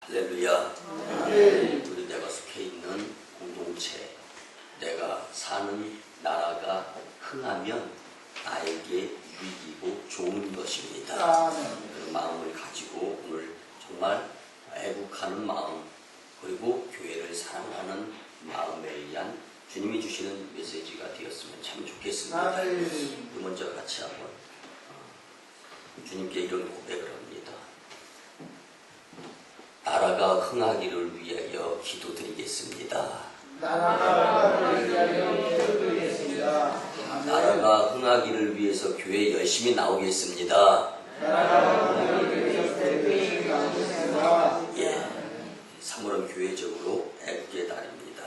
할렐루야. 우리 내가 속해 있는 공동체, 내가 사는 나라가 흥하면 나에게 유익이고 좋은 것입니다. 그 마음을 가지고 오늘 정말 애국하는 마음, 그리고 교회를 사랑하는 마음에 의한 주님이 주시는 메시지가 되었으면 참 좋겠습니다. 먼저 같이 한번 주님께 이런 고백을 합니다. 나라가 흥하기를 위하여 기도드리겠습니다. 나라가 흥하기를 위해서 교회 열심히 나오겠습니다. 예, 3월은 교회적으로 애국의 달입니다.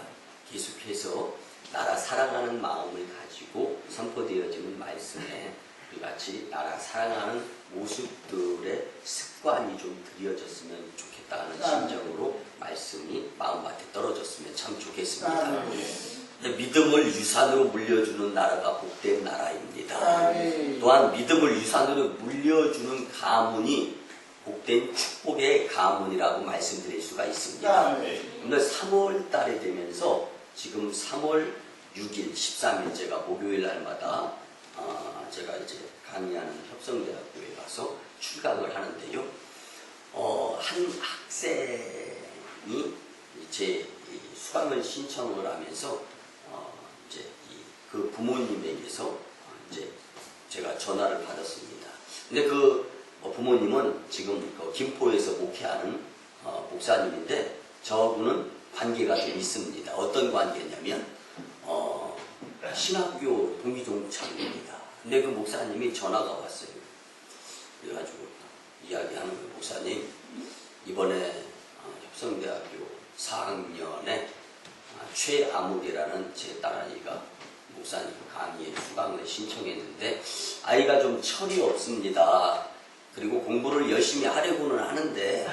계속해서 나라 사랑하는 마음을 가지고 선포되어지는 말씀에 우리 같이 나라 사랑하는 모습들의 습관이 좀 들여졌으면 좋겠다는 심정으로 말씀이 마음밭에 떨어졌으면 참 좋겠습니다. 믿음을 유산으로 물려주는 나라가 복된 나라입니다. 또한 믿음을 유산으로 물려주는 가문이 복된 축복의 가문이라고 말씀드릴 수가 있습니다. 오늘 3월 달에 되면서 지금 3월 6일, 13일 제가 목요일 날마다 제가 이제 강의하는 협성대학교에 가서 출강을 하는데요. 한 학생이 제 수강을 신청을 하면서 이제 그 부모님에게서 이제 제가 전화를 받았습니다. 근데 그 부모님은 지금 김포에서 목회하는 목사님인데 저분은 관계가 좀 있습니다. 어떤 관계냐면 신학교 동기동창입니다. 근데 그 목사님이 전화가 왔어요. 그래가지고 이야기하는 그 목사님, 이번에 협성대학교 4학년에 최아무개라는 제 딸아이가 목사님 강의에 수강을 신청했는데 아이가 좀 철이 없습니다. 그리고 공부를 열심히 하려고는 하는데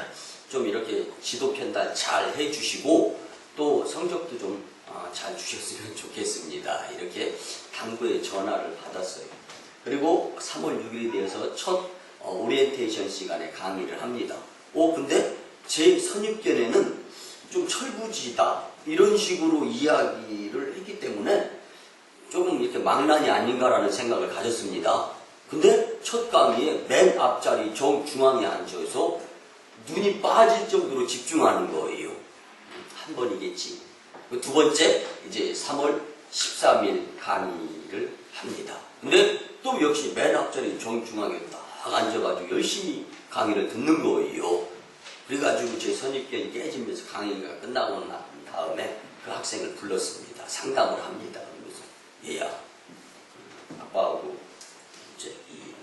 좀 이렇게 지도 편달 잘 해주시고 또 성적도 좀 잘 주셨으면 좋겠습니다. 이렇게 당부의 전화를 받았어요. 그리고 3월 6일이 되어서 첫 오리엔테이션 시간에 강의를 합니다. 근데 제 선입견에는 좀 철부지다 이런 식으로 이야기를 했기 때문에 조금 이렇게 망난이 아닌가라는 생각을 가졌습니다. 근데 첫 강의에 맨 앞자리 정중앙에 앉아서 눈이 빠질 정도로 집중하는 거예요. 한 번이겠지. 두 번째, 이제 3월 13일 강의를 합니다. 근데 또 역시 맨 앞자리 정중앙에 딱 앉아가지고 열심히 강의를 듣는 거예요. 그래가지고 제 선입견이 깨지면서 강의가 끝나고 난 다음에 그 학생을 불렀습니다. 상담을 합니다. 그러면서 얘야, 아빠하고 이제 이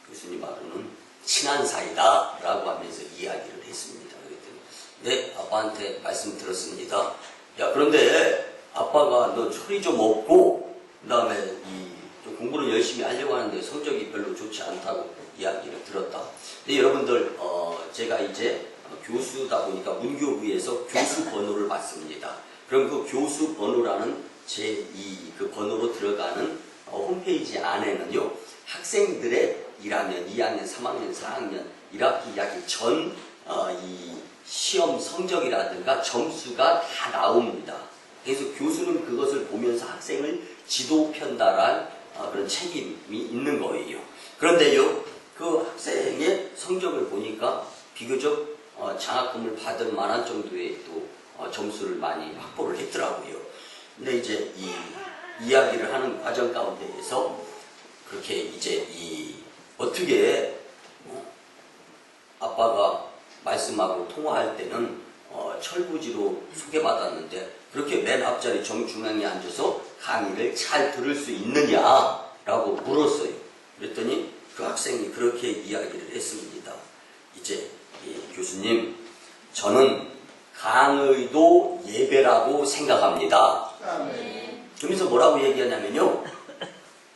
교수님하고는 친한 사이다 라고 하면서 이야기를 했습니다. 그랬더니 네, 아빠한테 말씀 들었습니다. 야, 그런데 아빠가 너 철이 좀 없고 그 다음에 좀 공부를 열심히 하려고 하는데 성적이 별로 좋지 않다고 이야기를 들었다. 근데 여러분들 제가 이제 교수다 보니까 문교부에서 교수 번호를 받습니다. 그럼 그 교수 번호라는 그 번호로 들어가는 홈페이지 안에는요, 학생들의 1학년, 2학년, 3학년, 4학년 1학기, 2학기 전 이 시험 성적이라든가 점수가 다 나옵니다. 그래서 교수는 그것을 보면서 학생을 지도 편달할 그런 책임이 있는 거예요. 그런데요, 그 학생의 성적을 보니까 비교적 장학금을 받을 만한 정도의 또 점수를 많이 확보를 했더라고요. 근데 이제 이 이야기를 하는 과정 가운데에서 그렇게 이제 어떻게 아빠가 말씀하고 통화할 때는 철부지로 소개받았는데 그렇게 맨 앞자리 정중앙에 앉아서 강의를 잘 들을 수 있느냐라고 물었어요. 그랬더니 그 학생이 그렇게 이야기를 했습니다. 이제 교수님, 저는 강의도 예배라고 생각합니다. 그러면서 뭐라고 얘기하냐면요,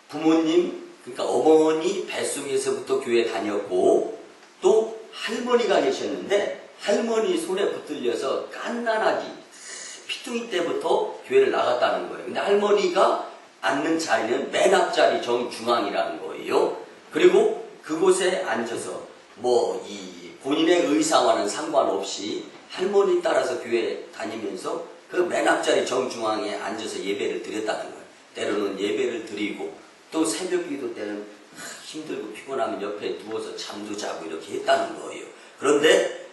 부모님, 그러니까 어머니 뱃속에서부터 교회 다녔고 또 할머니가 계셨는데 할머니 손에 붙들려서 갓난아기 피둥이 때부터 교회를 나갔다는 거예요. 근데 할머니가 앉는 자리는 맨 앞자리 정중앙이라는 거예요. 그리고 그곳에 앉아서 뭐 이 본인의 의사와는 상관없이 할머니 따라서 교회 다니면서 그 맨 앞자리 정중앙에 앉아서 예배를 드렸다는 거예요. 때로는 예배를 드리고 또 새벽 기도 때는 힘들고 피곤하면 옆에 누워서 잠도 자고 이렇게 했다는 거예요. 그런데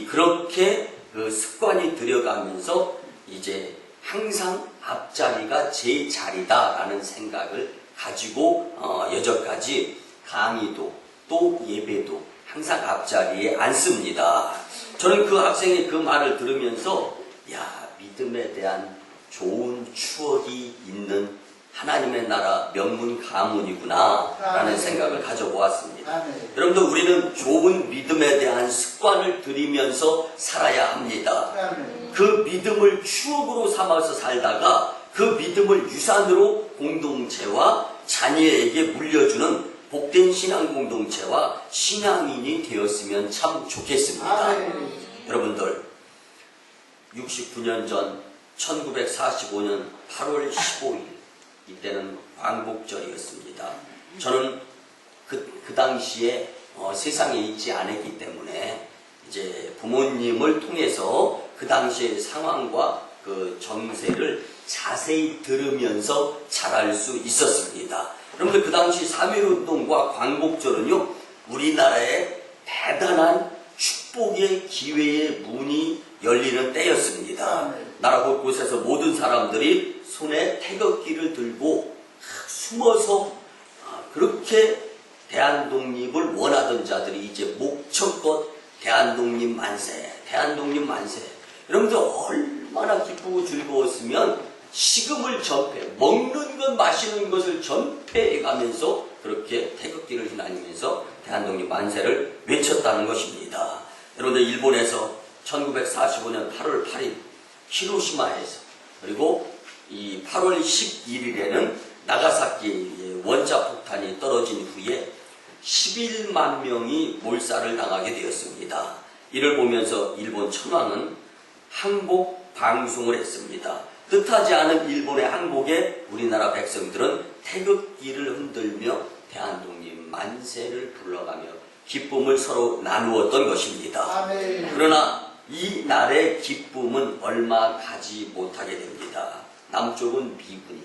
그렇게 그 습관이 들여가면서 이제 항상 앞자리가 제 자리다라는 생각을 가지고 여전까지 강의도 또 예배도 항상 앞자리에 앉습니다. 저는 그 학생의 그 말을 들으면서 야, 믿음에 대한 좋은 추억이 있는 하나님의 나라 명문 가문이구나 라는 생각을 가져보았습니다. 여러분들, 우리는 좋은 믿음에 대한 습관을 들이면서 살아야 합니다. 그 믿음을 추억으로 삼아서 살다가 그 믿음을 유산으로 공동체와 자녀에게 물려주는 복된 신앙 공동체와 신앙인이 되었으면 참 좋겠습니다. 여러분들, 69년 전 1945년 8월 15일 이때는 광복절이었습니다. 저는 그 당시에 세상에 있지 않았기 때문에 이제 부모님을 통해서 그 당시의 상황과 그 정세를 자세히 들으면서 자랄 수 있었습니다. 여러분들, 그 당시 3.1운동과 광복절은요, 우리나라의 대단한 축복의 기회의 문이 열리는 때였습니다. 나라 곳곳에서 모든 사람들이 손에 태극기를 들고 숨어서 그렇게 대한독립을 원하던 자들이 이제 목청껏 대한독립 만세, 대한독립 만세. 여러분들, 얼마나 기쁘고 즐거웠으면 식음을 전폐, 먹는 것 마시는 것을 전폐해가면서 그렇게 태극기를 휘날리면서 대한독립 만세를 외쳤다는 것입니다. 여러분들, 일본에서 1945년 8월 8일 히로시마에서, 그리고 이 8월 11일에는 나가사키에 원자폭탄이 떨어진 후에 11만 명이 몰살을 당하게 되었습니다. 이를 보면서 일본 천황은 항복 방송을 했습니다. 뜻하지 않은 일본의 항복에 우리나라 백성들은 태극기를 흔들며 대한독립 만세를 불러가며 기쁨을 서로 나누었던 것입니다. 그러나 이 날의 기쁨은 얼마 가지 못하게 됩니다. 남쪽은 미군이,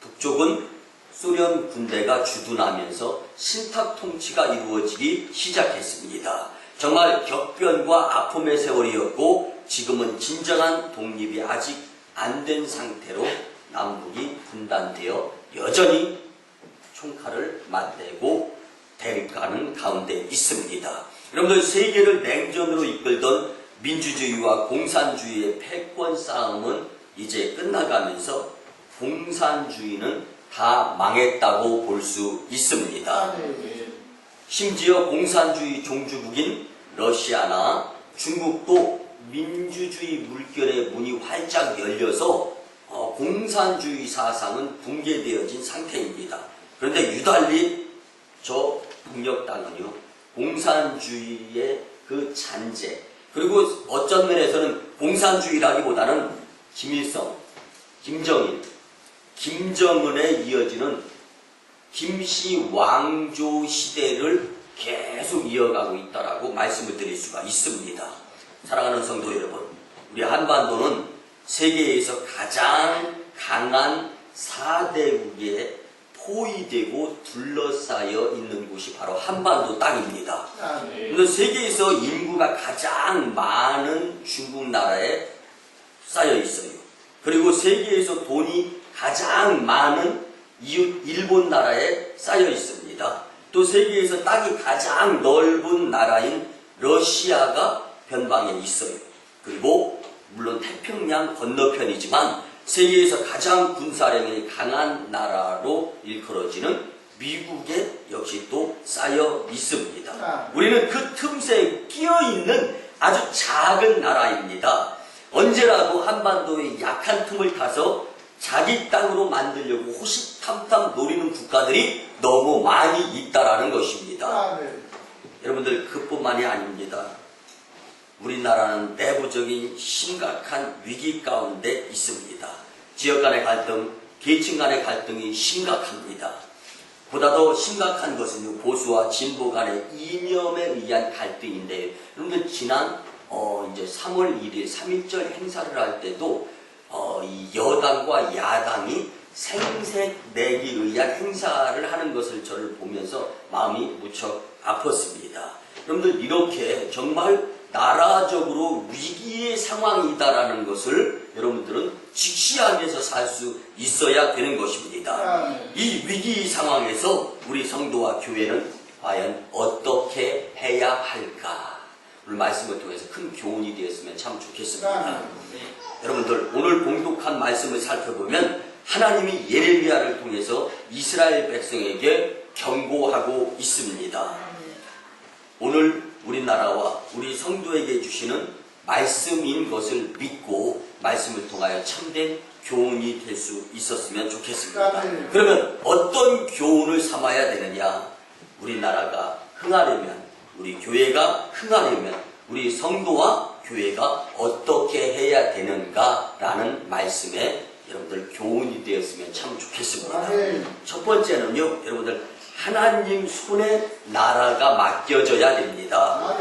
북쪽은 소련 군대가 주둔하면서 신탁 통치가 이루어지기 시작했습니다. 정말 격변과 아픔의 세월이었고, 지금은 진정한 독립이 아직 안 된 상태로 남북이 분단되어 여전히 총칼을 맞대고 대립하는 가운데 있습니다. 여러분들, 세계를 냉전으로 이끌던 민주주의와 공산주의의 패권 싸움은 이제 끝나가면서 공산주의는 다 망했다고 볼 수 있습니다. 심지어 공산주의 종주국인 러시아나 중국도 민주주의 물결의 문이 활짝 열려서 공산주의 사상은 붕괴되어진 상태입니다. 그런데 유달리 저 북녘땅은요, 공산주의의 그 잔재, 그리고 어쩐 면에서는 공산주의라기보다는 김일성, 김정일, 김정은에 이어지는 김씨 왕조 시대를 계속 이어가고 있다라고 말씀을 드릴 수가 있습니다. 사랑하는 성도 여러분, 우리 한반도는 세계에서 가장 강한 4대국에 포위되고 둘러싸여 있는 곳이 바로 한반도 땅입니다. 그런데 세계에서 인구가 가장 많은 중국 나라에 쌓여 있어요. 그리고 세계에서 돈이 가장 많은 이웃 일본 나라에 쌓여 있습니다. 또 세계에서 땅이 가장 넓은 나라인 러시아가 변방에 있어요. 그리고 물론 태평양 건너편이지만 세계에서 가장 군사력이 강한 나라로 일컬어지는 미국에 역시 또 쌓여 있습니다. 우리는 그 틈새에 끼어있는 아주 작은 나라입니다. 언제라도 한반도의 약한 틈을 타서 자기 땅으로 만들려고 호시탐탐 노리는 국가들이 너무 많이 있다라는 것입니다. 여러분들, 그뿐만이 아닙니다. 우리나라는 내부적인 심각한 위기 가운데 있습니다. 지역 간의 갈등, 계층 간의 갈등이 심각합니다. 보다 더 심각한 것은 보수와 진보 간의 이념에 의한 갈등인데, 여러분들 지난 이제 3월 1일 3.1절 행사를 할 때도 이 여당과 야당이 생색 내기 의한 행사를 하는 것을 저를 보면서 마음이 무척 아팠습니다. 여러분들 이렇게 정말 나라적으로 위기의 상황이다라는 것을 여러분들은 직시하면서 살 수 있어야 되는 것입니다. 이 위기 상황에서 우리 성도와 교회는 과연 어떻게 해야 할까? 오늘 말씀을 통해서 큰 교훈이 되었으면 참 좋겠습니다. 여러분들 오늘 봉독한 말씀을 살펴보면 하나님이 예레미야를 통해서 이스라엘 백성에게 경고하고 있습니다. 오늘 우리나라와 우리 성도에게 주시는 말씀인 것을 믿고 말씀을 통하여 참된 교훈이 될 수 있었으면 좋겠습니다. 그러면 어떤 교훈을 삼아야 되느냐? 우리나라가 흥하려면, 우리 교회가 흥하려면 우리 성도와 교회가 어떻게 해야 되는가라는 말씀에 여러분들 교훈이 되었으면 참 좋겠습니다. 첫 번째는요, 여러분들 하나님 손에 나라가 맡겨져야 됩니다.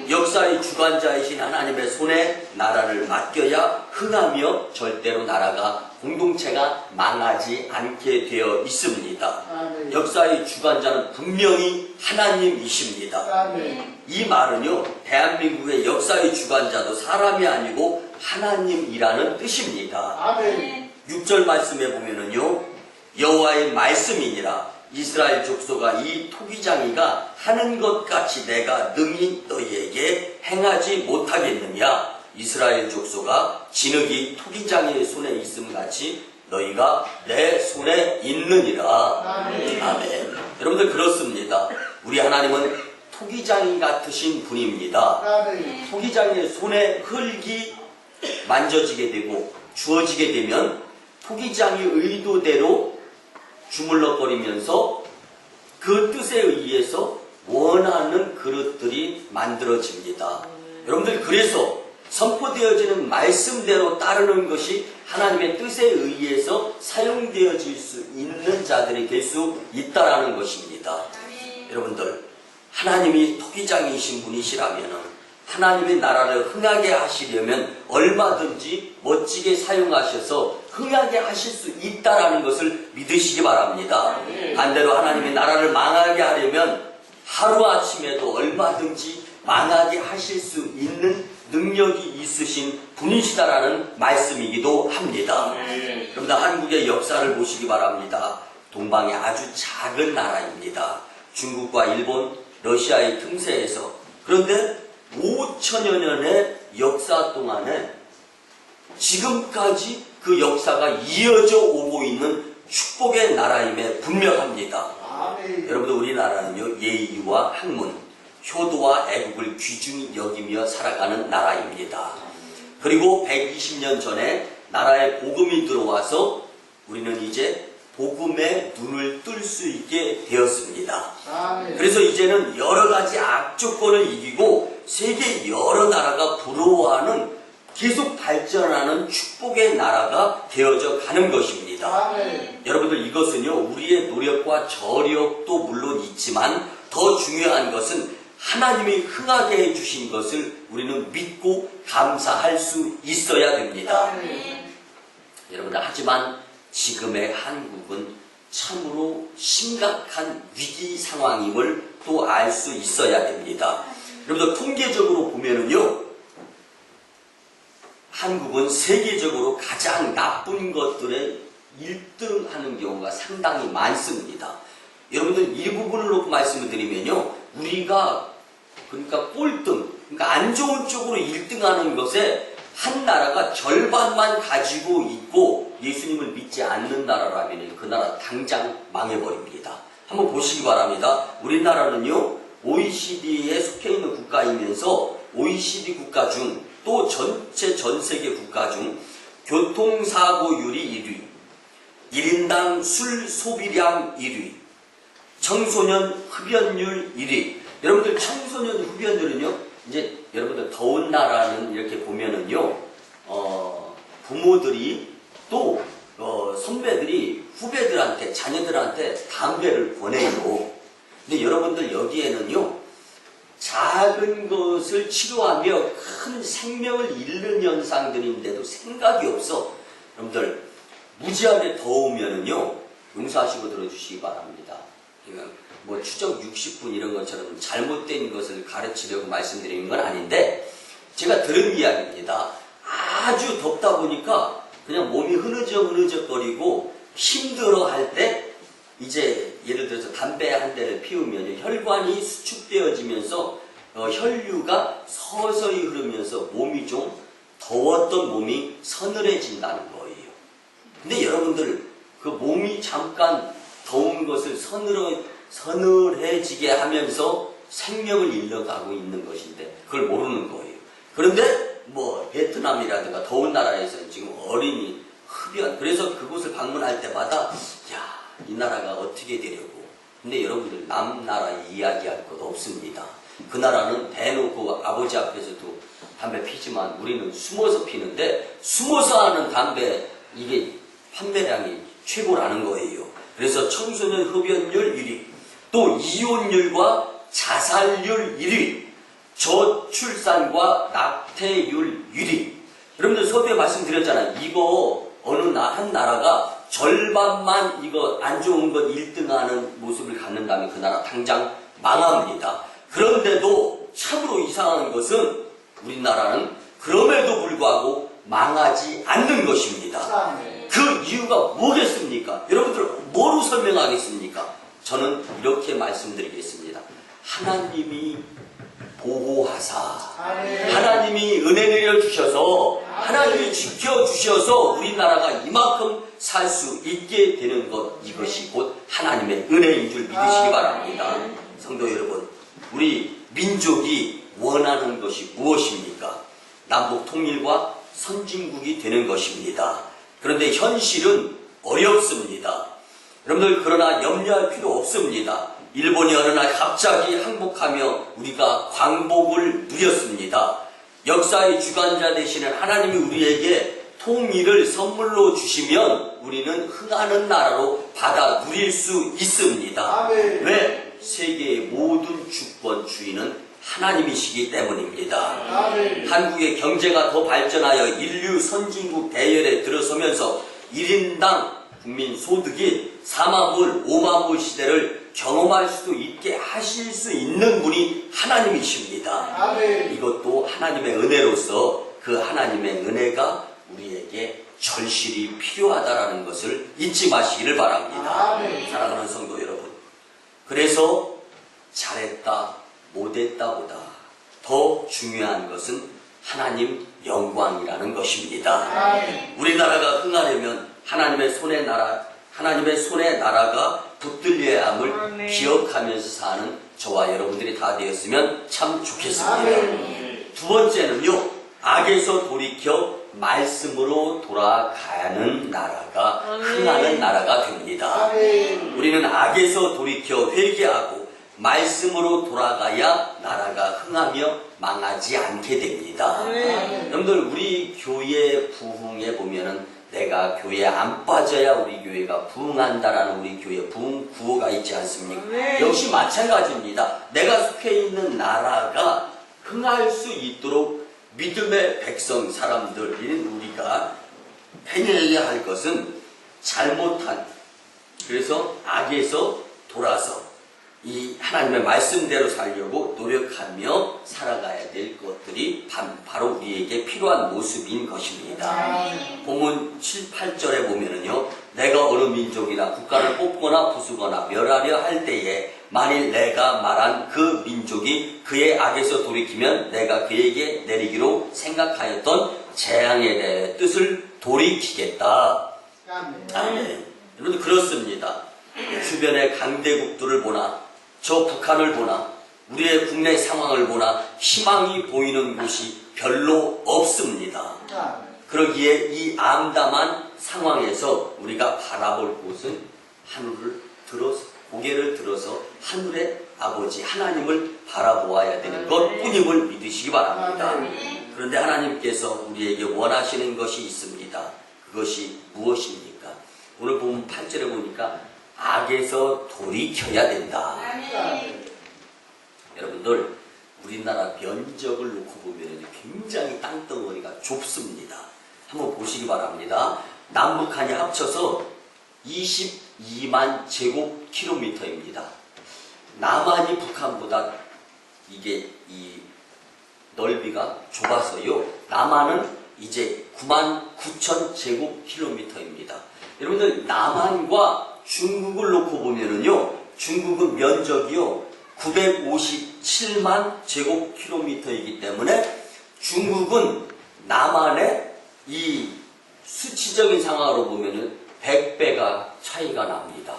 역사의 주관자이신 하나님의 손에 나라를 맡겨야 흥하며 절대로 나라가, 공동체가 망하지 않게 되어 있습니다. 역사의 주관자는 분명히 하나님이십니다. 이 말은요, 대한민국의 역사의 주관자도 사람이 아니고 하나님이라는 뜻입니다. 6절 말씀에 보면은요, 여호와의 말씀이니라 이스라엘 족속아 이 토기장이가 하는 것 같이 내가 능히 너희에게 행하지 못하겠느냐? 이스라엘 족속아 진흙이 토기장이의 손에 있음 같이 너희가 내 손에 있느니라. 아멘. 여러분들 그렇습니다. 우리 하나님은 토기장이 같으신 분입니다. 토기장이의 손에 흙이 만져지게 되고 주어지게 되면 토기장이 의도대로 주물럭거리면서 그 뜻에 의해서 원하는 그릇들이 만들어집니다. 여러분들 그래서 선포되어지는 말씀대로 따르는 것이 하나님의 뜻에 의해서 사용되어질 수 있는 자들이 될 수 있다라는 것입니다. 여러분들 하나님이 토기장이신 분이시라면 하나님의 나라를 흥하게 하시려면 얼마든지 멋지게 사용하셔서 흥하게 하실 수 있다라는 것을 믿으시기 바랍니다. 반대로 하나님의 나라를 망하게 하려면 하루아침에도 얼마든지 망하게 하실 수 있는 능력이 있으신 분이시다라는 말씀이기도 합니다. 그런데 한국의 역사를 보시기 바랍니다. 동방의 아주 작은 나라입니다. 중국과 일본, 러시아의 틈새에서. 그런데 5천여 년의 역사 동안에 지금까지 그 역사가 이어져 오고 있는 축복의 나라임에 분명합니다. 여러분들 우리나라는요, 예의와 학문, 효도와 애국을 귀중히 여기며 살아가는 나라입니다. 그리고 120년 전에 나라에 복음이 들어와서 우리는 이제 복음의 눈을 뜰 수 있게 되었습니다. 그래서 이제는 여러 가지 악조건을 이기고 세계 여러 나라가 부러워하는 계속 발전하는 축복의 나라가 되어져 가는 것입니다. 여러분들 이것은요, 우리의 노력과 저력도 물론 있지만 더 중요한 것은 하나님이 흥하게 해주신 것을 우리는 믿고 감사할 수 있어야 됩니다. 여러분들 하지만 지금의 한국은 참으로 심각한 위기 상황임을 또 알 수 있어야 됩니다. 여러분들 통계적으로 보면은요, 한국은 세계적으로 가장 나쁜 것들에 1등 하는 경우가 상당히 많습니다. 여러분들 이 부분을 놓고 말씀을 드리면요, 우리가 그러니까 꼴등, 그러니까 안 좋은 쪽으로 1등 하는 것에 한 나라가 절반만 가지고 있고 예수님을 믿지 않는 나라라면 그 나라 당장 망해버립니다. 한번 보시기 바랍니다. 우리나라는요, OECD에 속해 있는 국가이면서 OECD 국가 중 또 전체 전 세계 국가 중 교통사고율이 1위, 1인당 술 소비량 1위, 청소년 흡연율 1위. 여러분들 청소년 흡연율은요, 이제 여러분들 더운 나라는 이렇게 보면은요, 부모들이 또 선배들이 후배들한테, 자녀들한테 담배를 권해요. 작은 것을 치료하며 큰 생명을 잃는 현상들인데도 생각이 없어. 여러분들 무지하게 더우면은요 용서하시고 들어주시기 바랍니다. 뭐 추적 60분 이런 것처럼 잘못된 것을 가르치려고 말씀드리는 건 아닌데 제가 들은 이야기입니다. 아주 덥다 보니까 그냥 몸이 흐느적거리고 힘들어 할 때 이제 예를 들어서 담배 한 대를 피우면 혈관이 수축되어지면서 혈류가 서서히 흐르면서 몸이 좀 더웠던 몸이 서늘해진다는 거예요. 근데 여러분들 그 몸이 잠깐 더운 것을 서늘해지게 하면서 생명을 잃어가고 있는 것인데 그걸 모르는 거예요. 그런데 뭐 베트남이라든가 더운 나라에서는 지금 어린이 흡연 그래서 그곳을 방문할 때마다 야, 이 나라가 어떻게 되려고. 근데 여러분들 남나라 이야기할 것 없습니다. 그 나라는 대놓고 아버지 앞에서도 담배 피지만 우리는 숨어서 피는데 숨어서 하는 담배 이게 판매량이 최고라는 거예요. 그래서 청소년 흡연율 1위, 또 이혼율과 자살률 1위, 저출산과 낙태율 1위. 여러분들 서두에 말씀드렸잖아요. 이거 어느 한 나라가 절반만 이거 안 좋은 것 1등하는 모습을 갖는다면 그 나라 당장 망합니다. 그런데도 참으로 이상한 것은 우리나라는 그럼에도 불구하고 망하지 않는 것입니다. 그 이유가 뭐겠습니까? 여러분들 뭐로 설명하겠습니까? 저는 이렇게 말씀드리겠습니다. 하나님이 보호하사 하나님이 은혜 내려주셔서 하나님이 지켜주셔서 우리나라가 이만큼 살 수 있게 되는 것 이것이 곧 하나님의 은혜인 줄 믿으시기 바랍니다. 성도 여러분 우리 민족이 원하는 것이 무엇입니까? 남북 통일과 선진국이 되는 것입니다. 그런데 현실은 어렵습니다. 여러분들 그러나 염려할 필요 없습니다. 일본이 어느 날 갑자기 항복하며 우리가 광복을 누렸습니다. 역사의 주관자 되시는 하나님이 우리에게 통일을 선물로 주시면 우리는 흥하는 나라로 받아 누릴 수 있습니다. 아멘. 왜? 세계의 모든 주권주의는 하나님이시기 때문입니다. 아멘. 한국의 경제가 더 발전하여 인류 선진국 대열에 들어서면서 1인당 국민 소득이 4만 불, 5만 불 시대를 경험할 수도 있게 하실 수 있는 분이 하나님이십니다. 아멘. 이것도 하나님의 은혜로서 그 하나님의 은혜가 우리에게 절실히 필요하다라는 것을 잊지 마시기를 바랍니다. 아멘. 사랑하는 성도 여러분, 그래서 잘했다 못했다 보다 더 중요한 것은 하나님 영광이라는 것입니다. 아멘. 우리나라가 흥하려면 하나님의 손의 나라가 붙들려야 함을 기억하면서 사는 저와 여러분들이 다 되었으면 참 좋겠습니다. 아멘. 두 번째는요, 악에서 돌이켜 말씀으로 돌아가는 나라가 흥하는 나라가 됩니다. 아멘. 우리는 악에서 돌이켜 회개하고 말씀으로 돌아가야 나라가 흥하며 망하지 않게 됩니다. 여러분들 우리 교회 부흥에 보면은 내가 교회에 안 빠져야 우리 교회가 부흥한다라는 우리 교회 부흥 구호가 있지 않습니까? 역시 마찬가지입니다. 내가 속해 있는 나라가 흥할 수 있도록 믿음의 백성 사람들인 우리가 해내야 할 것은 잘못한, 그래서 악에서 돌아서 이 하나님의 말씀대로 살려고 노력하며 살아가야 될 것들이 바로 우리에게 필요한 모습인 것입니다. 본문 7, 8절에 보면은요, 내가 어느 민족이나 국가를 뽑거나 부수거나 멸하려 할 때에 만일 내가 말한 그 민족이 그의 악에서 돌이키면 내가 그에게 내리기로 생각하였던 재앙에 대해 뜻을 돌이키겠다. 아멘. 여러분 그렇습니다. 주변의 강대국들을 보나 저 북한을 보나 우리의 국내 상황을 보나 희망이 보이는 곳이 별로 없습니다. 그러기에 이 암담한 상황에서 우리가 바라볼 곳은 하늘을 들어서 고개를 들어서 하늘의 아버지 하나님을 바라보아야 되는 것뿐임을 믿으시기 바랍니다. 그런데 하나님께서 우리에게 원하시는 것이 있습니다. 그것이 무엇입니까? 오늘 보면 8절에 보니까 악에서 돌이켜야 된다. 여러분들 우리나라 면적을 놓고 보면 굉장히 땅덩어리가 좁습니다. 한번 보시기 바랍니다. 남북한이 합쳐서 22만 제곱킬로미터입니다. 남한이 북한보다 이게 이 넓이가 좁아서요. 남한은 이제 9만 9천 제곱킬로미터입니다. 여러분들 남한과 중국을 놓고 보면은요. 중국은 면적이요. 957만 제곱킬로미터이기 때문에 중국은 남한의 이 수치적인 상황으로 보면은 100배가 차이가 납니다.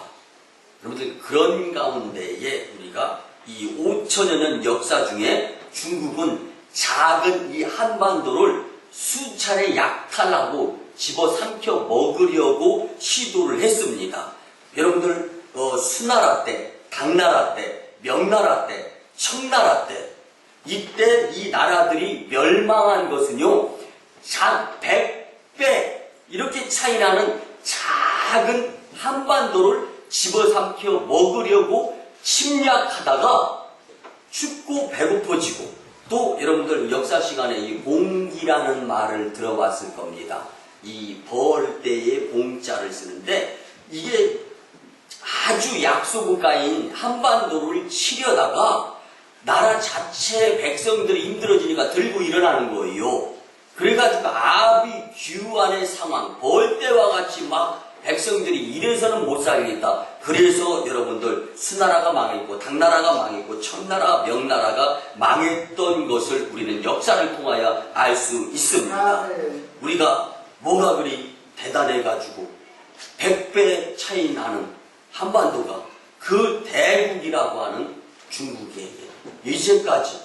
여러분들 그런 가운데에 우리가 이 5천여 년 역사 중에 중국은 작은 이 한반도를 수차례 약탈하고 집어삼켜 먹으려고 시도를 했습니다. 여러분들 수나라 때, 당나라 때, 명나라 때, 청나라 때 이때 이 나라들이 멸망한 것은요. 100배 이렇게 차이나는 작은 한반도를 집어삼켜 먹으려고 침략하다가 춥고 배고파지고 또 여러분들 역사 시간에 이 봉기라는 말을 들어봤을 겁니다. 이 벌대에 봉자를 쓰는데 이게 아주 약소국가인 한반도를 치려다가 나라 자체 백성들이 힘들어지니까 들고 일어나는 거예요. 그래가지고 아비규환의 상황, 벌떼와 같이 막 백성들이 이래서는 못 살겠다. 그래서 여러분들 수나라가 망했고 당나라가 망했고 청나라, 명나라가 망했던 것을 우리는 역사를 통하여 알 수 있습니다. 우리가 뭐가 그리 대단해가지고 100배 차이 나는 한반도가 그 대국이라고 하는 중국에게 이제까지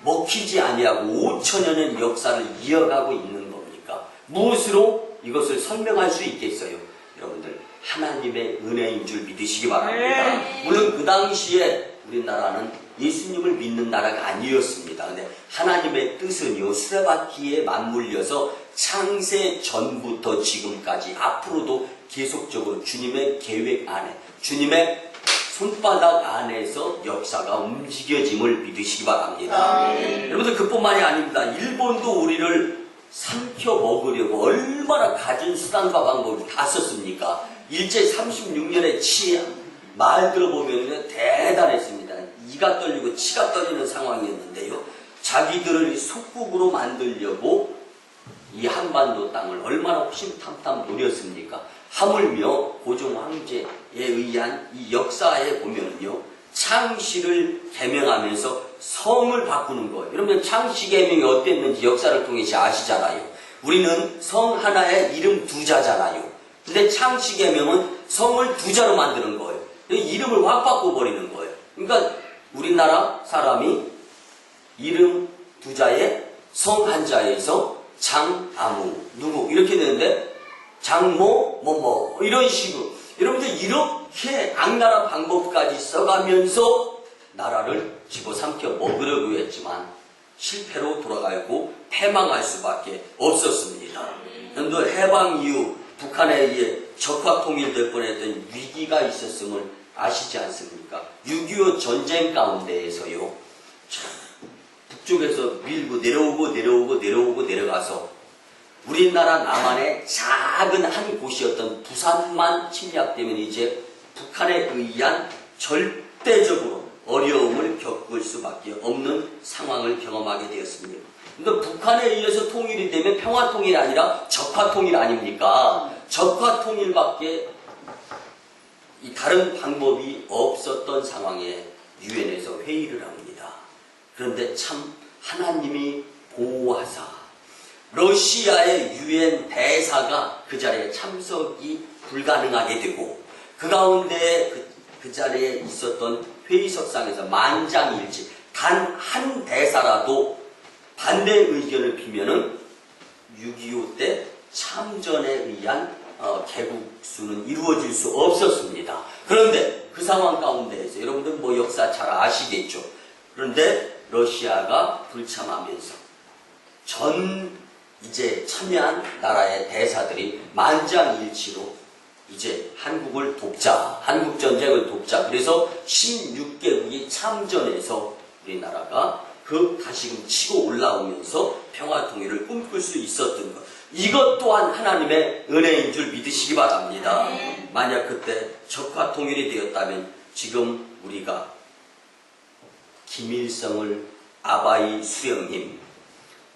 먹히지 아니하고 5천여 년 역사를 이어가고 있는 겁니까? 무엇으로 이것을 설명할 수 있겠어요? 여러분들 하나님의 은혜인 줄 믿으시기 바랍니다. 물론 그 당시에 우리나라는 예수님을 믿는 나라가 아니었습니다. 근데 하나님의 뜻은요 수레바퀴에 맞물려서 창세 전부터 지금까지 앞으로도 계속적으로 주님의 계획 안에 주님의 손바닥 안에서 역사가 움직여짐을 믿으시기 바랍니다. 여러분들 그뿐만이 아닙니다. 일본도 우리를 삼켜 먹으려고 얼마나 갖은 수단과 방법을 다 썼습니까? 일제 36년에 말 들어보면 대단했습니다. 이가 떨리고 치가 떨리는 상황이었는데요. 자기들을 속국으로 만들려고 이 한반도 땅을 얼마나 호심탐탐 노렸습니까? 하물며 고종 황제에 의한 이 역사에 보면요. 창씨를 개명하면서 성을 바꾸는 거예요. 여러분 창씨 개명이 어땠는지 역사를 통해서 아시잖아요. 우리는 성 하나에 이름 두 자잖아요. 근데 창씨 개명은 성을 두 자로 만드는 거예요. 이름을 확 바꿔버리는 거예요. 그러니까 우리나라 사람이 이름 두 자에 성 한 자에서 장아무 누구 이렇게 되는데 장모 뭐뭐 이런 식으로 여러분들 이렇게 악랄한 방법까지 써가면서 나라를 집어삼켜 먹으려고 했지만 실패로 돌아가고 패망할 수밖에 없었습니다. 그런데 해방 이후 북한에 의해 적화 통일될 뻔했던 위기가 있었음을 아시지 않습니까? 6.25 전쟁 가운데에서요. 북쪽에서 밀고 내려가서 우리나라 남한의 작은 한 곳이었던 부산만 침략되면 이제 북한에 의한 절대적으로 어려움을 겪을 수밖에 없는 상황을 경험하게 되었습니다. 그러니까 북한에 의해서 통일이 되면 평화통일이 아니라 적화통일 아닙니까? 적화통일밖에 다른 방법이 없었던 상황에 유엔에서 회의를 합니다. 그런데 참 하나님이 보호하사 러시아의 유엔 대사가 그 자리에 참석이 불가능하게 되고 그 가운데 그 자리에 있었던 회의석상에서 만장일치 단 한 대사라도 반대 의견을 피면은 6.25 때 참전에 의한 개국수는 이루어질 수 없었습니다. 그런데 그 상황 가운데에서 여러분들 뭐 역사 잘 아시겠죠. 그런데 러시아가 불참하면서 이제 참여한 나라의 대사들이 만장일치로 이제 한국을 돕자, 한국전쟁을 돕자. 그래서 16개국이 참전해서 우리나라가 그 다시금 치고 올라오면서 평화 통일을 꿈꿀 수 있었던 것, 이것 또한 하나님의 은혜인 줄 믿으시기 바랍니다. 만약 그때 적화 통일이 되었다면 지금 우리가 김일성을 아바이 수령님,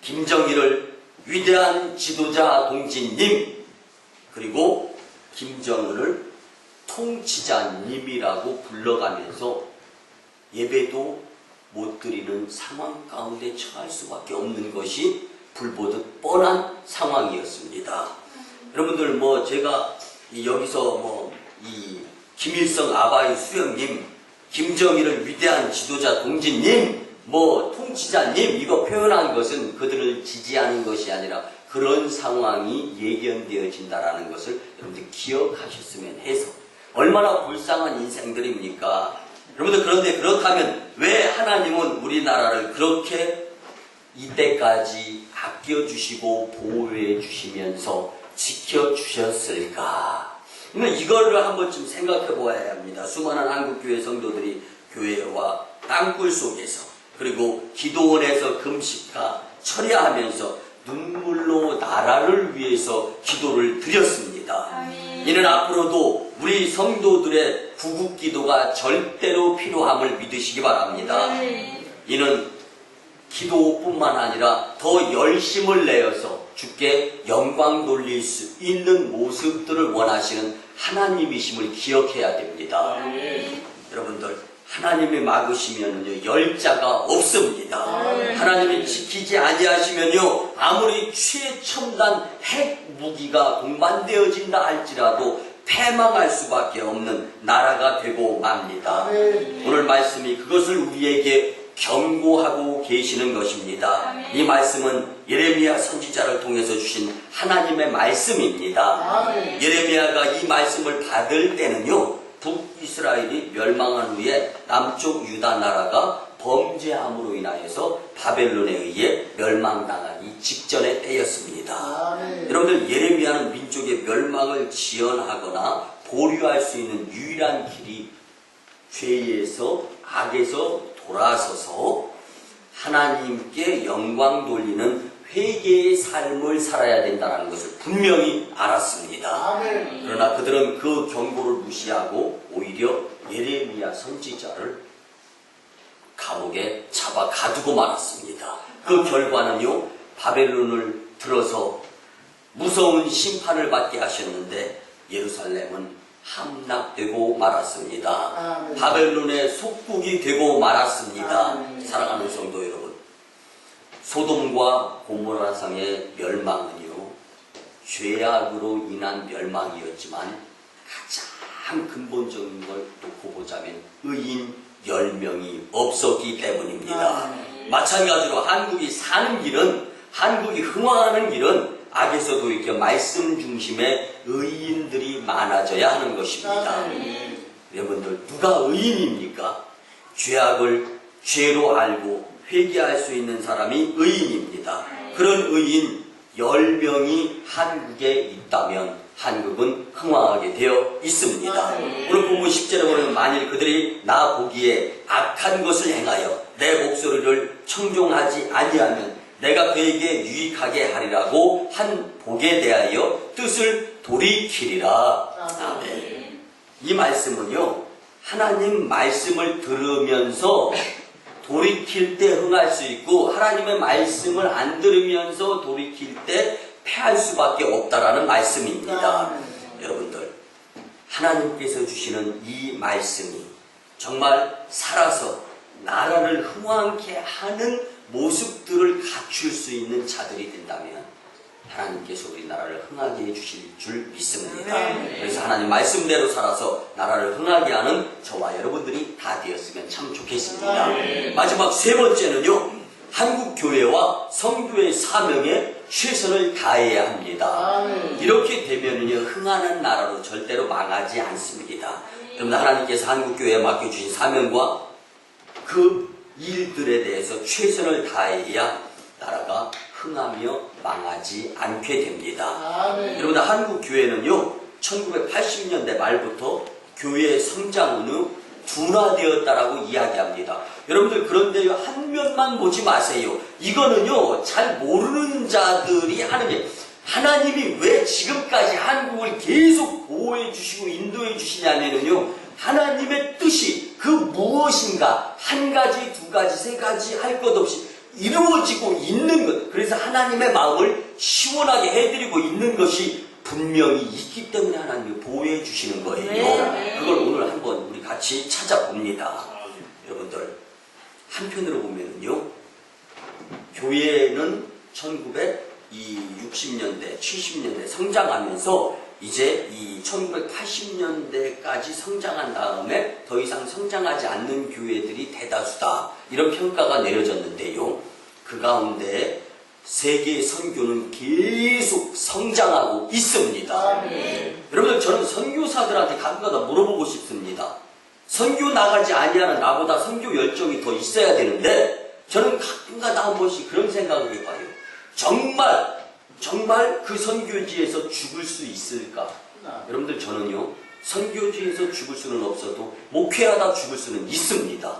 김정일을 위대한 지도자 동지님, 그리고 김정은을 통치자님이라고 불러가면서 예배도 못 드리는 상황 가운데 처할 수밖에 없는 것이 불보듯 뻔한 상황이었습니다. 여러분들 뭐 제가 여기서 이 김일성 아바이 수령님, 김정일을 위대한 지도자 동지님, 통치자님 이거 표현한 것은 그들을 지지하는 것이 아니라 그런 상황이 예견되어진다라는 것을 여러분들 기억하셨으면 해서, 얼마나 불쌍한 인생들입니까? 여러분들, 그런데 그렇다면 왜 하나님은 우리나라를 그렇게 이때까지 아껴주시고 보호해 주시면서 지켜주셨을까? 이거를 한 번쯤 생각해 보아야 합니다. 수많은 한국교회 성도들이 교회와 땅굴 속에서, 그리고 기도원에서 금식과 철야하면서 눈물로 나라를 위해서 기도를 드렸습니다. 이는 앞으로도 우리 성도들의 구국기도가 절대로 필요함을 믿으시기 바랍니다. 이는 기도뿐만 아니라 더 열심을 내어서 주께 영광 돌릴 수 있는 모습들을 원하시는 하나님이심을 기억해야 됩니다. 여러분들, 하나님이 막으시면요 열자가 없습니다. 하나님이 지키지 아니하시면요 아무리 최첨단 핵무기가 동반되어진다 할지라도 패망할 수밖에 없는 나라가 되고 맙니다. 오늘 말씀이 그것을 우리에게 경고하고 계시는 것입니다. 이 말씀은 예레미야 선지자를 통해서 주신 하나님의 말씀입니다. 예레미야가 이 말씀을 받을 때는요 북이스라엘이 멸망한 후에 남쪽 유다 나라가 범죄함으로 인하여서 바벨론에 의해 멸망당하기 직전의 때였습니다. 여러분들, 예레미야는 민족의 멸망을 지연하거나 보류할 수 있는 유일한 길이 죄에서, 악에서 돌아서서 하나님께 영광 돌리는 회개의 삶을 살아야 된다는 것을 분명히 알았습니다. 그러나 그들은 그 경고를 무시하고 오히려 예레미야 선지자를 감옥에 잡아 가두고 말았습니다. 그 결과는요, 바벨론을 들어서 무서운 심판을 받게 하셨는데 예루살렘은 함락되고 말았습니다. 바벨론의 속국이 되고 말았습니다. 사랑하는 성도 여러분, 소돔과 고모라상의 멸망은요 죄악으로 인한 멸망이었지만 가장 근본적인 걸 놓고 보자면 의인 10명이 없었기 때문입니다. 마찬가지로 한국이 사는 길은, 한국이 흥황하는 길은 악에서도 이렇게 말씀 중심의 의인들이 많아져야 하는 것입니다. 여러분들, 누가 의인입니까? 죄악을 죄로 알고 회개할 수 있는 사람이 의인입니다. 그런 의인 10명이 한국에 있다면 한국은 흥황하게 되어 있습니다. 오늘 본문 10절에 보면 만일 그들이 나 보기에 악한 것을 행하여 내 목소리를 청종하지 아니하면 내가 그에게 유익하게 하리라고 한 복에 대하여 뜻을 돌이키리라. 아멘. 이 말씀은요, 하나님 말씀을 들으면서 돌이킬 때 흥할 수 있고 하나님의 말씀을 안 들으면서 돌이킬 때 패할 수밖에 없다라는 말씀입니다. 여러분들, 하나님께서 주시는 이 말씀이 정말 살아서 나라를 흥왕케 하는 모습들을 갖출 수 있는 자들이 된다면 하나님께서 우리나라를 흥하게 해주실 줄 믿습니다. 그래서 하나님 말씀대로 살아서 나라를 흥하게 하는 저와 여러분들이 다 되었으면 참 좋겠습니다. 마지막 세 번째는요, 한국교회와 성교의 사명에 최선을 다해야 합니다. 이렇게 되면은요 흥하는 나라로 절대로 망하지 않습니다. 그러면 하나님께서 한국교회에 맡겨주신 사명과 그 일들에 대해서 최선을 다해야 나라가 흥하며 망하지 않게 됩니다. 여러분, 한국 교회는요 1980년대 말부터 교회 성장은 후 둔화되었다라고 이야기합니다. 여러분들 그런데 한 면만 보지 마세요. 이거는요 잘 모르는 자들이 하는 게, 하나님이 왜 지금까지 한국을 계속 보호해 주시고 인도해 주시냐면요, 하나님의 뜻이 그 무엇인가 한 가지 두 가지 세 가지 할 것 없이 이루어지고 있는 것, 그래서 하나님의 마음을 시원하게 해드리고 있는 것이 분명히 있기 때문에 하나님이 보호해 주시는 거예요. 네. 그걸 오늘 한번 우리 같이 찾아봅니다. 여러분들 한편으로 보면은요, 교회는 1960년대 70년대 성장하면서 이제 이 1980년대까지 성장한 다음에 더 이상 성장하지 않는 교회들이 대다수다, 이런 평가가 내려졌는데요, 그 가운데 세계 선교는 계속 성장하고 있습니다. 여러분들 저는 선교사들한테 가끔가다 물어보고 싶습니다. 선교 나가지 아니하는 나보다 선교 열정이 더 있어야 되는데, 저는 가끔가다 한 번씩 그런 생각을 해봐요. 정말 그 선교지에서 죽을 수 있을까? 여러분들 저는요, 선교지에서 죽을 수는 없어도 목회하다 죽을 수는 있습니다.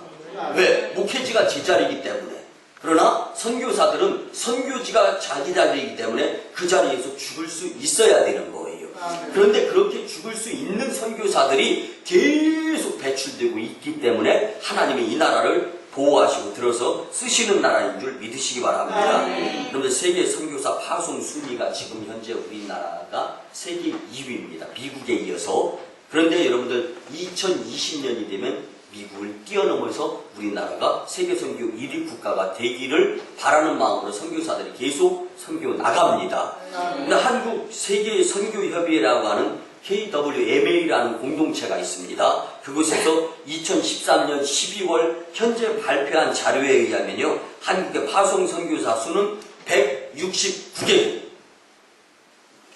왜? 목회지가 제 자리이기 때문에. 그러나 선교사들은 선교지가 자기 자리이기 때문에 그 자리에서 죽을 수 있어야 되는 거예요. 그런데 그렇게 죽을 수 있는 선교사들이 계속 배출되고 있기 때문에 하나님이 이 나라를 보호하시고 들어서 쓰시는 나라인 줄 믿으시기 바랍니다. 그런데 세계 선교사 파송 순위가 지금 현재 우리나라가 세계 2위입니다. 미국에 이어서. 그런데 여러분들 2020년이 되면 미국을 뛰어넘어서 우리나라가 세계 선교 1위 국가가 되기를 바라는 마음으로 선교사들이 계속 선교 나갑니다. 근데 한국 세계 선교협의회라고 하는 KWMA라는 공동체가 있습니다. 그곳에서 2013년 12월 현재 발표한 자료에 의하면요, 한국의 파송 선교사 수는 169개,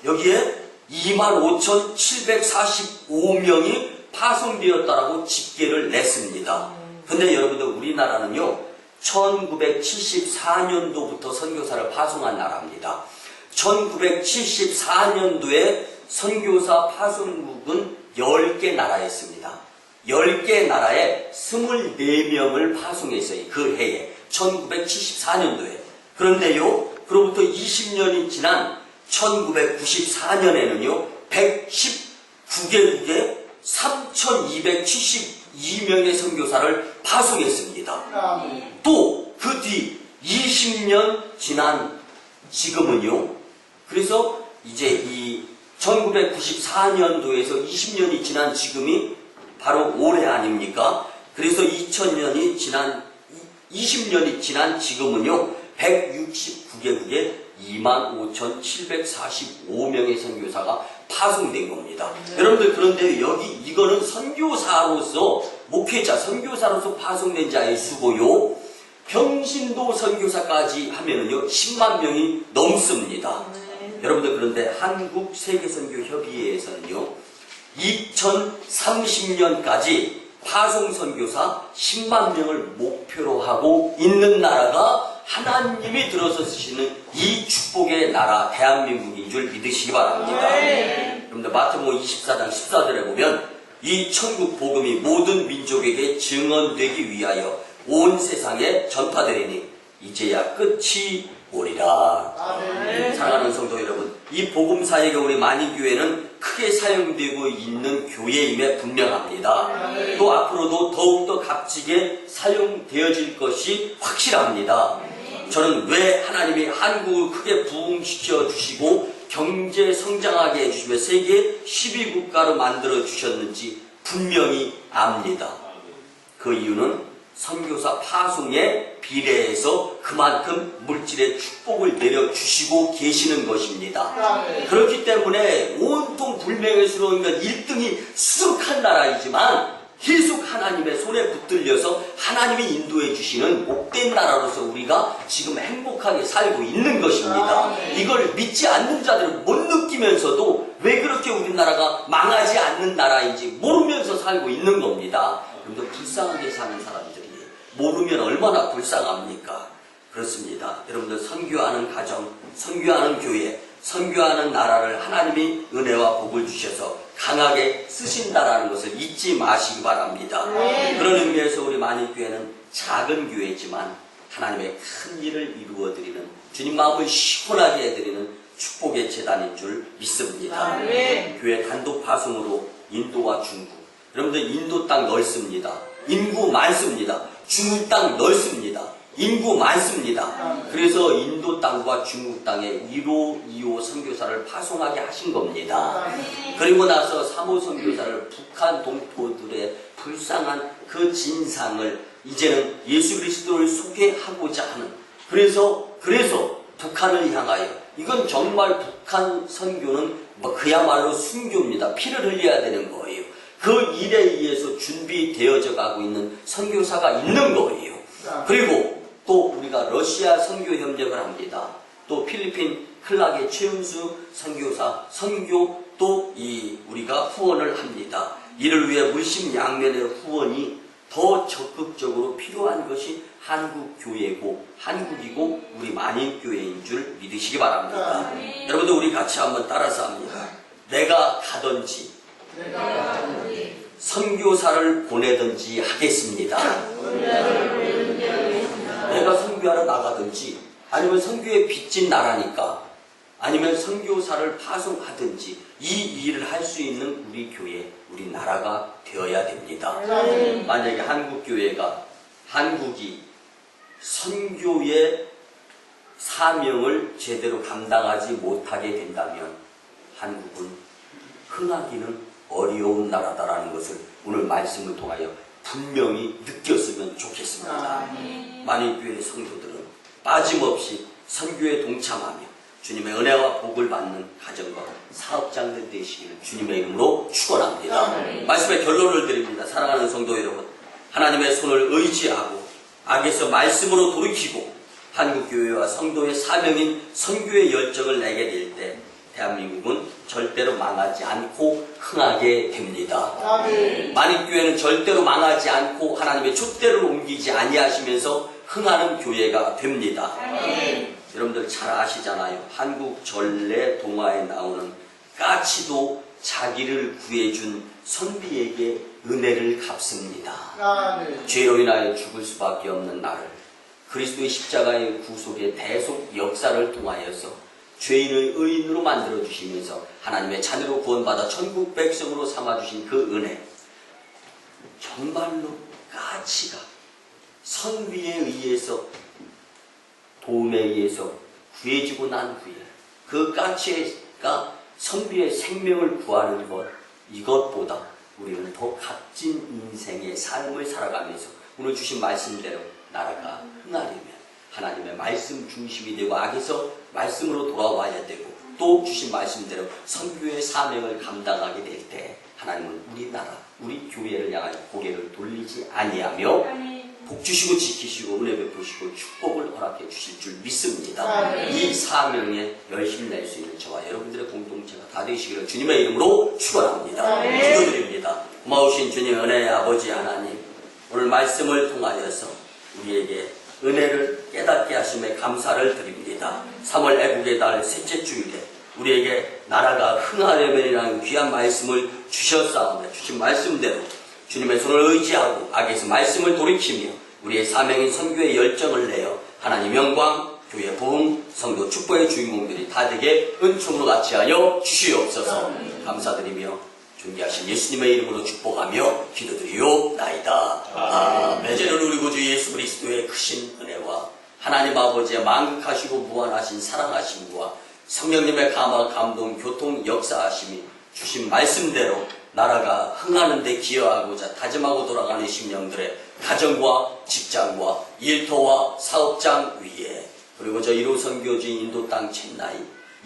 여기에 25,745명이 파송되었다라고 집계를 냈습니다. 근데 여러분들 우리나라는요, 1974년도부터 선교사를 파송한 나라입니다. 1974년도에 선교사 파송국은 10개 나라였습니다. 10개 나라에 24명을 파송했어요. 그 해에 1974년도에. 그런데요, 그로부터 20년이 지난 1994년에는요 119개국에 3,272명의 선교사를 파송했습니다. 또 그 뒤 20년 지난 지금은요, 그래서 이제 이 1994년도에서 20년이 지난 지금이 바로 올해 아닙니까? 그래서 2000년이 지난 20년이 지난 지금은요 169개국에 25,745명의 선교사가 파송된 겁니다. 여러분들 그런데 여기 이거는 선교사로서 목회자 선교사로서 파송된 자의 수고요, 평신도 선교사까지 하면은요 10만 명이 넘습니다. 여러분들 그런데 한국 세계선교협의회에서는요 2030년까지 파송 선교사 10만 명을 목표로 하고 있는 나라가 하나님이 들어서 쓰시는 이 축복의 나라 대한민국인 줄 믿으시기 바랍니다. 여러분들 마태복음 24장 14절에 보면 이 천국 복음이 모든 민족에게 증언되기 위하여 온 세상에 전파되리니 이제야 끝이 오리라. 사랑하는 성도 여러분, 이 복음 사역의 우리 만인교회는 크게 사용되고 있는 교회임에 분명합니다. 또 앞으로도 더욱더 값지게 사용되어질 것이 확실합니다. 저는 왜 하나님이 한국을 크게 부흥시켜 주시고 경제 성장하게 해주시며 세계 12국가로 만들어 주셨는지 분명히 압니다. 그 이유는 선교사 파송에 비례해서 그만큼 물질의 축복을 내려주시고 계시는 것입니다. 그렇기 때문에 온통 불명예스러운 건 1등이 수석한 나라이지만 계속 하나님의 손에 붙들려서 하나님이 인도해 주시는 복된 나라로서 우리가 지금 행복하게 살고 있는 것입니다. 이걸 믿지 않는 자들은 못 느끼면서도 왜 그렇게 우리나라가 망하지 않는 나라인지 모르면서 살고 있는 겁니다. 그런데 불쌍하게 사는 사람들이 모르면 얼마나 불쌍합니까? 그렇습니다. 여러분들 선교하는 가정, 선교하는 교회, 선교하는 나라를 하나님이 은혜와 복을 주셔서 강하게 쓰신다라는 것을 잊지 마시기 바랍니다. 그런 의미에서 우리 만일교회는 작은 교회지만 하나님의 큰 일을 이루어드리는, 주님 마음을 시원하게 해드리는 축복의 재단인 줄 믿습니다. 교회 단독 파송으로 인도와 중국, 여러분들 인도 땅 넓습니다. 인구 많습니다. 중국 땅 넓습니다. 인구 많습니다. 그래서 인도 땅과 중국 땅에 1호, 2호 선교사를 파송하게 하신 겁니다. 그리고 나서 3호 선교사를 북한 동포들의 불쌍한 그 진상을 이제는 예수 그리스도를 소개하고자 하는, 그래서 북한을 향하여, 이건 정말 북한 선교는 그야말로 순교입니다. 피를 흘려야 되는 거예요. 그 일에 의해서 준비되어져 가고 있는 선교사가 있는 거예요. 그리고 또 우리가 러시아 선교 협력을 합니다. 또 필리핀 클락의 최은수 선교사 선교 또 우리가 후원을 합니다. 이를 위해 물심양면의 후원이 더 적극적으로 필요한 것이 한국교회고 한국이고 우리 만인교회인 줄 믿으시기 바랍니다. 여러분들 우리 같이 한번 따라서 합니다. 내가 가든지 선교사를 보내든지 하겠습니다. 내가 선교하러 나가든지, 아니면 선교에 빚진 나라니까, 아니면 선교사를 파송하든지 이 일을 할 수 있는 우리 교회, 우리 나라가 되어야 됩니다. 만약에 한국이 선교의 사명을 제대로 감당하지 못하게 된다면 한국은 흥하기는 어려운 나라다라는 것을 오늘 말씀을 통하여 분명히 느꼈으면 좋겠습니다. 만인교회 성도들은 빠짐없이 선교에 동참하며 주님의 은혜와 복을 받는 가정과 사업장들 되시기를 주님의 이름으로 축원합니다. 말씀의 결론을 드립니다. 사랑하는 성도 여러분, 하나님의 손을 의지하고 악에서 말씀으로 돌이키고 한국교회와 성도의 사명인 선교의 열정을 내게 될 때 대한민국은 절대로 망하지 않고 흥하게 됩니다. 만인교회는 절대로 망하지 않고 하나님의 촛대를 옮기지 아니하시면서 흥하는 교회가 됩니다. 여러분들 잘 아시잖아요. 한국 전래 동화에 나오는 까치도 자기를 구해준 선비에게 은혜를 갚습니다. 죄로 인하여 죽을 수밖에 없는 나를 그리스도의 십자가의 구속의 대속 역사를 통하여서 죄인을 의인으로 만들어주시면서 하나님의 자녀로 구원받아 천국 백성으로 삼아주신 그 은혜, 정말로 까치가 선비에 의해서, 도움에 의해서 구해지고 난 후에 그 까치가 선비의 생명을 구하는 것, 이것보다 우리는 더 값진 인생의 삶을 살아가면서 오늘 주신 말씀대로 나라가 흥하려면 하나님의 말씀 중심이 되고 악에서 말씀으로 돌아와야 되고, 또 주신 말씀대로 선교의 사명을 감당하게 될 때 하나님은 우리나라, 우리 교회를 향하여 고개를 돌리지 아니하며 복 주시고 지키시고 은혜 베푸시고 축복을 허락해 주실 줄 믿습니다. 이 사명에 열심히 낼 수 있는 저와 여러분들의 공동체가 다 되시기를 주님의 이름으로 축원합니다. 기도드립니다. 고마우신 주님 은혜의 아버지 하나님, 오늘 말씀을 통하여서 우리에게 은혜를 깨닫게 하심에 감사를 드립니다. 3월 애국의 달 셋째 주일에 우리에게 나라가 흥하려면이라는 귀한 말씀을 주셨사오며 주신 말씀대로 주님의 손을 의지하고 악에서 말씀을 돌이키며 우리의 사명인 선교의 열정을 내어 하나님 영광, 교회 부흥, 성도 축복의 주인공들이 다 되게 은총으로 같이 하여 주시옵소서. 감사드리며 존귀하신 예수님의 이름으로 축복하며 기도드리옵나이다. 아멘. 이제는 우리 구주 예수 그리스도의 크신 은혜와 하나님 아버지의 만극하시고 무한하신 사랑하심과 성령님의 감화, 감동, 교통, 역사하심이 주신 말씀대로 나라가 흥하는 데 기여하고자 다짐하고 돌아가는 심령들의 가정과 직장과 일터와 사업장 위에, 그리고 저 1호 선교지 인도 땅 첸나이,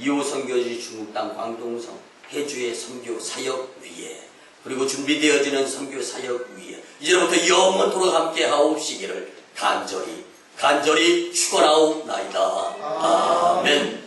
2호 선교지 중국 땅 광동성, 해주의 선교 사역 위에, 그리고 준비되어지는 선교 사역 위에 이제부터 영원토록 함께 하옵시기를 간절히 축원하옵나이다. 아멘.